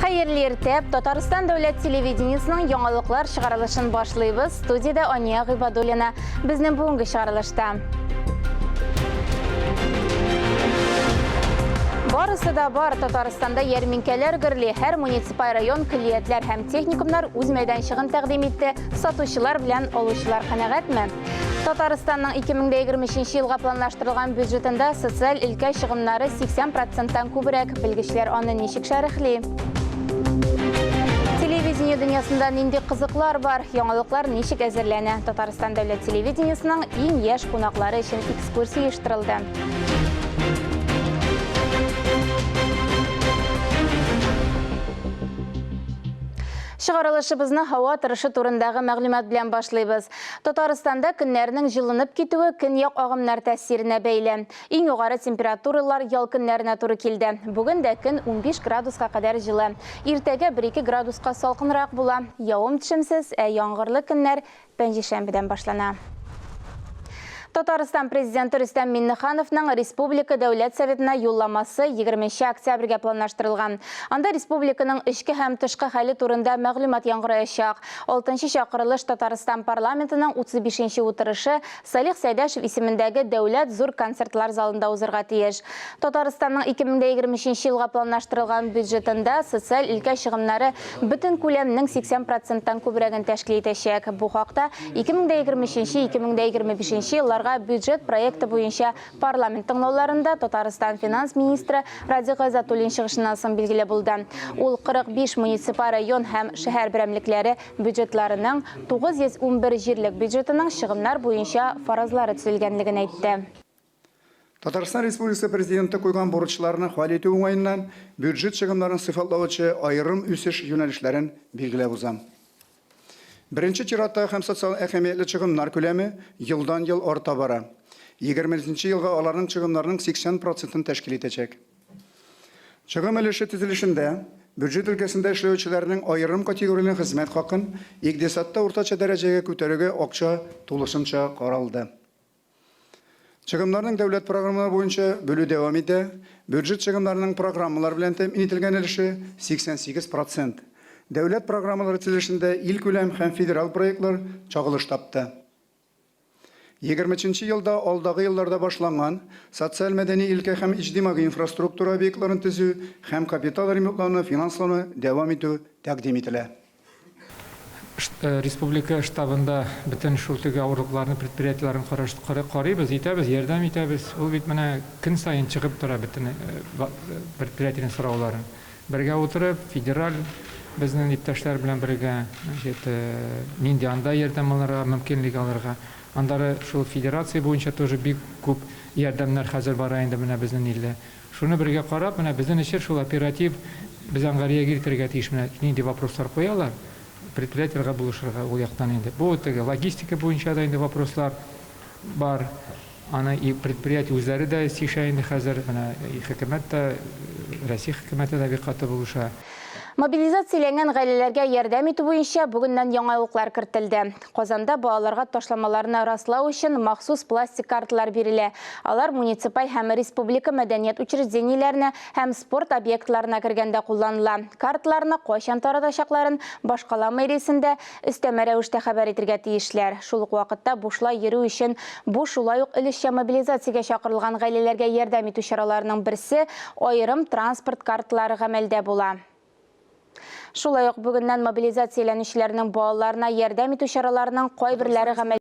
Hayırlı ertep, Tataristan Devlet Televideniyasının yanılıklar çıkarılışını başlayız. Studiyada Aniya Gıbadulina bizning bugungi çıkarılışta. Barısı da var, Tataristanda yerminkeler girli, her munisipal rayon külliyetler hem teknikumlar uz meydanchig'ini taqdim etdi. Satuvchilar bilan oluvchilar qanag'atmi? Tataristanning 2023 yilga planlashtirilgan byudjetida sotsial ilka shig'imlari 80%dan ko'proq, bilgichlar uni nechik sharhli? Televideniya dünyasında nindi qiziqlar var, yanılıklar nechik әзерләнә? Tataristan Devlet Televideniyasының eng yash qonaqlari için ekskursiya uyushtirildi. Шығарылышыбызны hava торышы турындагы мәгълүмат белән башлыйбыз. Татарстанда көннәрнең җылынып китүе көньяк агымнар тәэсиренә бәйле. Иң югары температуралар ял көннәренә туры килде. Бүген дә көн 15 градуска кадәр җылы. Иртәгә 1-2 градуска салкынрак була. Явым-төшемсез, яңгырлы көннәр пәнҗешәмбедән башлана. Татарстан президенты Рөстәм Миңнехановның Республика Дәүләт Советына юлламасы 20 октябрьгә планлаштырылган. Анда республиканың эчке һәм тышкы хәле турында мәгълүмат яңгыраячак. 6-нчы чакырылыш Татарстан парламентының 35-нче утырышы Салих Сәйдәшев исемендәге Дәүләт зур концертлар залында узырга тиеш. Татарстанның 2023 елга планлаштырылган бюджетында социаль илкә чыгымнары бөтен күләмнең 80%-тан күбрәген тәшкил итәчәк. Бу хакта 2023-2025 елларга бюджет проекты буенча парламент тыңлауларында Татарстан финанс министры Радик Гайзатуллин чыгышыннан соң билгеле булды. Ул 45 муниципаль район һәм шәһәр берәмлекләре бюджетларының 911 җирлек бюджетының чыгымнар буенча фаразлары төзелгәнлеген әйтте. Татарстан Республикасы президенты куйган бурычларны хәл итү уңаеннан бюджет чыгымнарын сыйфатлаучы айрым үсеш юнәлешләрен билгеләп узам. Birinci çiratта һәм социаль әһәмиятле чыгымнар күләме елдан-ел арта бара. 20-нче елга аларның чыгымнарының 80%-ын тәшкил итәчәк. Чыгым өлеше төзелешендә бюджет өлкәсендә эшләүчеләрнең аерым категорияле хезмәт хакын икътисадта уртача дәрәҗәгә күтәрүгә акча тулысынча каралды. Чыгымнарның дәүләт программалары буенча бүлү дәвам итә. Бюджет чыгымнарының программалар белән тәэмин ителгән өлеше 88%. Дәүләт программалары төзелешендә ил күләм һәм федераль проектлар чагылыш тапты. 20-нче елда алдагы елларда башланган социаль мәдәни илкә һәм иҗтимагый инфраструктура объектларын төзү һәм капитал ремонтлауны финанслауны дәвам итү тәкъдим ителә. Республика штабында бөтен шул теге авырлыкларны предприятиеләрен карыйбыз, итәбез, ярдәм итәбез. Ул бит менә көн сайын чыгып тора бөтен предприятиянең сорауларын. Бергә утырып, федераль безнең иптәшләр белән бергә нинди анда ярдәм алырга, мөмкинлек алырга. Андары шул федерация буенча тоже бик күп ярдәмнәр хәзер бара инде менә безнең илдә. Шуны бергә карап, менә безнең эшер шул оператив без аңгария кертергә тиеш менә нинди вопрослар куялар. Предприятиеләргә булышырга ул яктан инде. Бу теге логистика буенча да инде вопрослар бар. Аны и предприятие үзләре дә сишә инде хәзер менә хөкүмәт тә, Россия хөкүмәте дә бик каты булыша. Мобилизацияләнгән гаиләләргә ярдәм итү буенча бүгеннән яңалыклар кертелде. Казанда балаларга ташламаларны раслау өчен махсус пластик карталар бирелә. Алар муниципаль һәм республика мәдәният учреждениеләренә һәм спорт объектларына кергәндә кулланыла. Карталарны кайчан таратачакларын башкала мэриясендә өстәмә рәвештә хәбәр итәргә тиешләр. Шул ук вакытта бушлай йөрү өчен бу шулай ук өлешчә мобилизациягә чакырылган гаиләләргә ярдәм итү чараларының берсе аерым транспорт карталары гамәлдә була. Шулай ук бүгеннән мобилизацияләнүчеләрнең балаларына ярдәм итү чараларының кайберләре гамәл